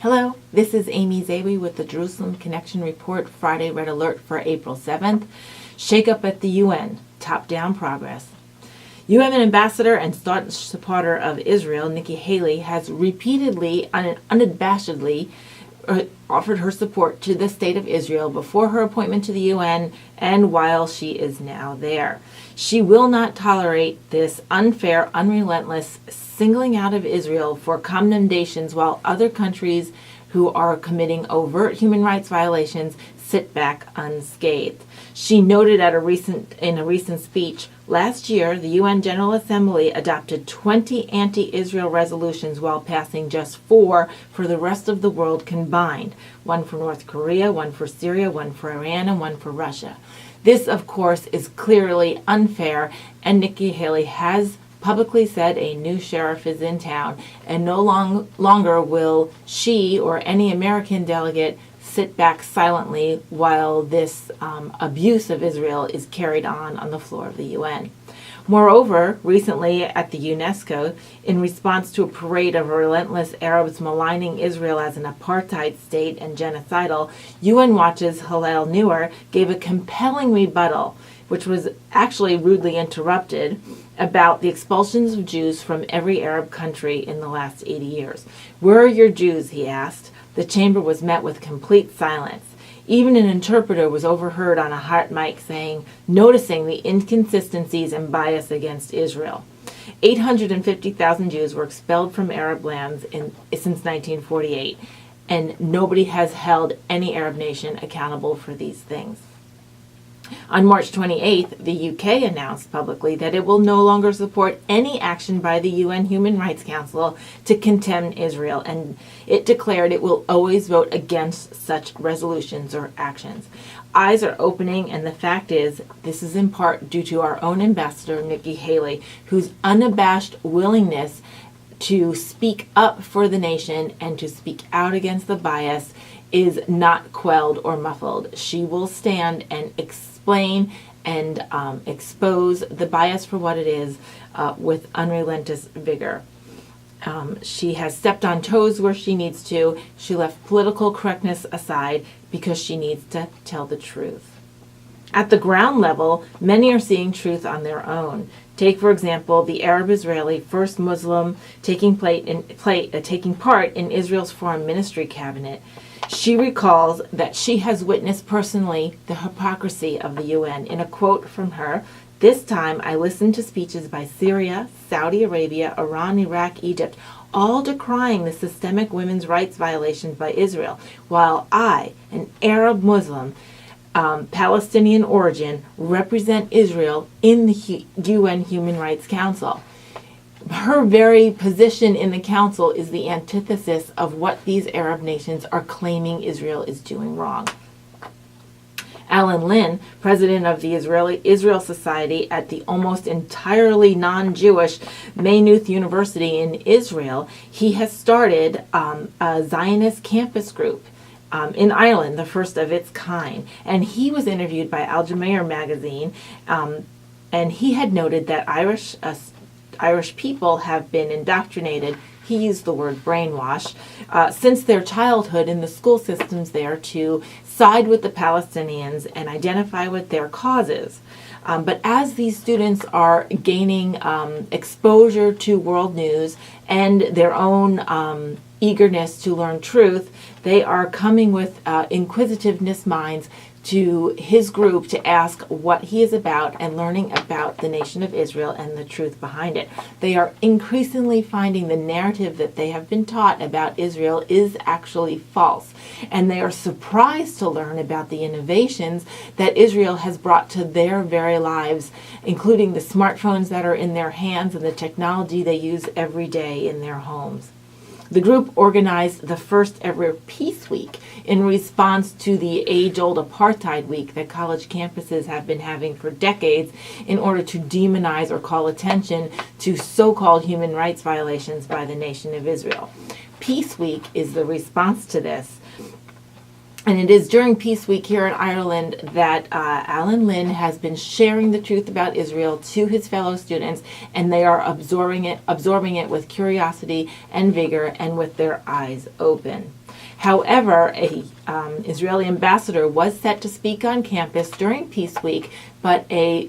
Hello, this is Amy Zawi with the Jerusalem Connection Report Friday Red Alert for April 7th. Shake-up at the UN, top-down progress. UN ambassador and staunch supporter of Israel, Nikki Haley, has repeatedly and unabashedly offered her support to the state of Israel before her appointment to the UN and while she is now there. She will not tolerate this unfair, unrelentless singling out of Israel for commendations while other countries who are committing overt human rights violations sit back unscathed. She noted in a recent speech, last year the UN General Assembly adopted 20 anti-Israel resolutions while passing just 4 for the rest of the world combined. 1 for North Korea, 1 for Syria, 1 for Iran, and 1 for Russia. This, of course, is clearly unfair, and Nikki Haley has publicly said a new sheriff is in town, and no longer will she or any American delegate sit back silently while this abuse of Israel is carried on the floor of the UN. Moreover, recently at the UNESCO, in response to a parade of relentless Arabs maligning Israel as an apartheid state and genocidal, UN Watch's Hillel Neuer gave a compelling rebuttal, which was actually rudely interrupted, about the expulsions of Jews from every Arab country in the last 80 years. "Where are your Jews?" he asked. The chamber was met with complete silence. Even an interpreter was overheard on a hot mic noticing the inconsistencies and bias against Israel. 850,000 Jews were expelled from Arab lands since 1948, and nobody has held any Arab nation accountable for these things. On March 28th, the UK announced publicly that it will no longer support any action by the UN Human Rights Council to condemn Israel, and it declared it will always vote against such resolutions or actions. Eyes are opening, and the fact is, this is in part due to our own ambassador, Nikki Haley, whose unabashed willingness to speak up for the nation and to speak out against the bias is not quelled or muffled. She will stand and explain and expose the bias for what it is with unrelenting vigor. She has stepped on toes where she needs to. She left political correctness aside because she needs to tell the truth. At the ground level, many are seeing truth on their own. Take, for example, the Arab-Israeli first Muslim taking part in Israel's foreign ministry cabinet. She recalls that she has witnessed personally the hypocrisy of the UN. In a quote from her, "This time I listened to speeches by Syria, Saudi Arabia, Iran, Iraq, Egypt, all decrying the systemic women's rights violations by Israel, while I, an Arab Muslim, Palestinian origin, represent Israel in the UN Human Rights Council." Her very position in the council is the antithesis of what these Arab nations are claiming Israel is doing wrong. Alan Lin, president of the Israel Society at the almost entirely non-Jewish Maynooth University in Israel, he has started a Zionist campus group in Ireland, the first of its kind. And he was interviewed by Al Jazeera magazine, and he had noted that Irish people have been indoctrinated, he used the word brainwash, since their childhood in the school systems there to side with the Palestinians and identify with their causes. But as these students are gaining exposure to world news and their own eagerness to learn truth, they are coming with inquisitiveness minds to his group to ask what he is about and learning about the nation of Israel and the truth behind it. They are increasingly finding the narrative that they have been taught about Israel is actually false. And they are surprised to learn about the innovations that Israel has brought to their very lives, including the smartphones that are in their hands and the technology they use every day in their homes. The group organized the first ever Peace Week in response to the age-old Apartheid Week that college campuses have been having for decades in order to demonize or call attention to so-called human rights violations by the nation of Israel. Peace Week is the response to this. And it is during Peace Week here in Ireland that Alan Lin has been sharing the truth about Israel to his fellow students, and they are absorbing it with curiosity and vigor and with their eyes open. However, a Israeli ambassador was set to speak on campus during Peace Week, but a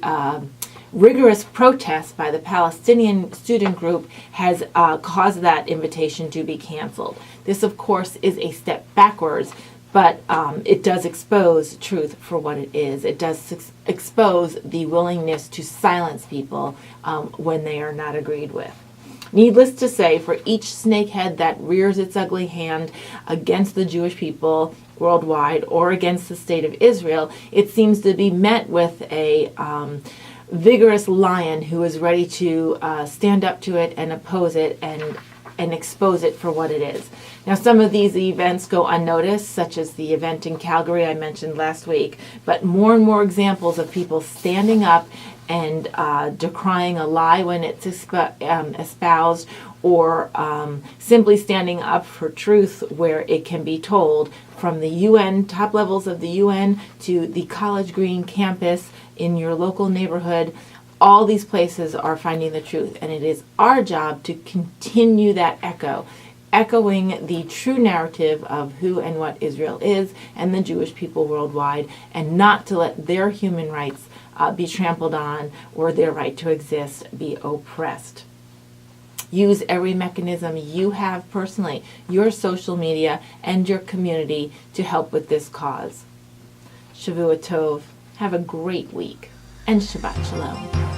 rigorous protest by the Palestinian student group has caused that invitation to be canceled. This, of course, is a step backwards, but it does expose truth for what it is. It does expose the willingness to silence people when they are not agreed with. Needless to say, for each snakehead that rears its ugly hand against the Jewish people worldwide or against the state of Israel, it seems to be met with a vigorous lion who is ready to stand up to it and oppose it and expose it for what it is. Now, some of these events go unnoticed, such as the event in Calgary I mentioned last week, but more and more examples of people standing up and decrying a lie when it's espoused, or simply standing up for truth where it can be told, from the UN, top levels of the UN, to the College Green campus in your local neighborhood. All these places are finding the truth, and it is our job to continue that echoing the true narrative of who and what Israel is and the Jewish people worldwide, and not to let their human rights be trampled on or their right to exist be oppressed. Use every mechanism you have personally, your social media and your community, to help with this cause. Shavua Tov. Have a great week, and Shabbat Shalom.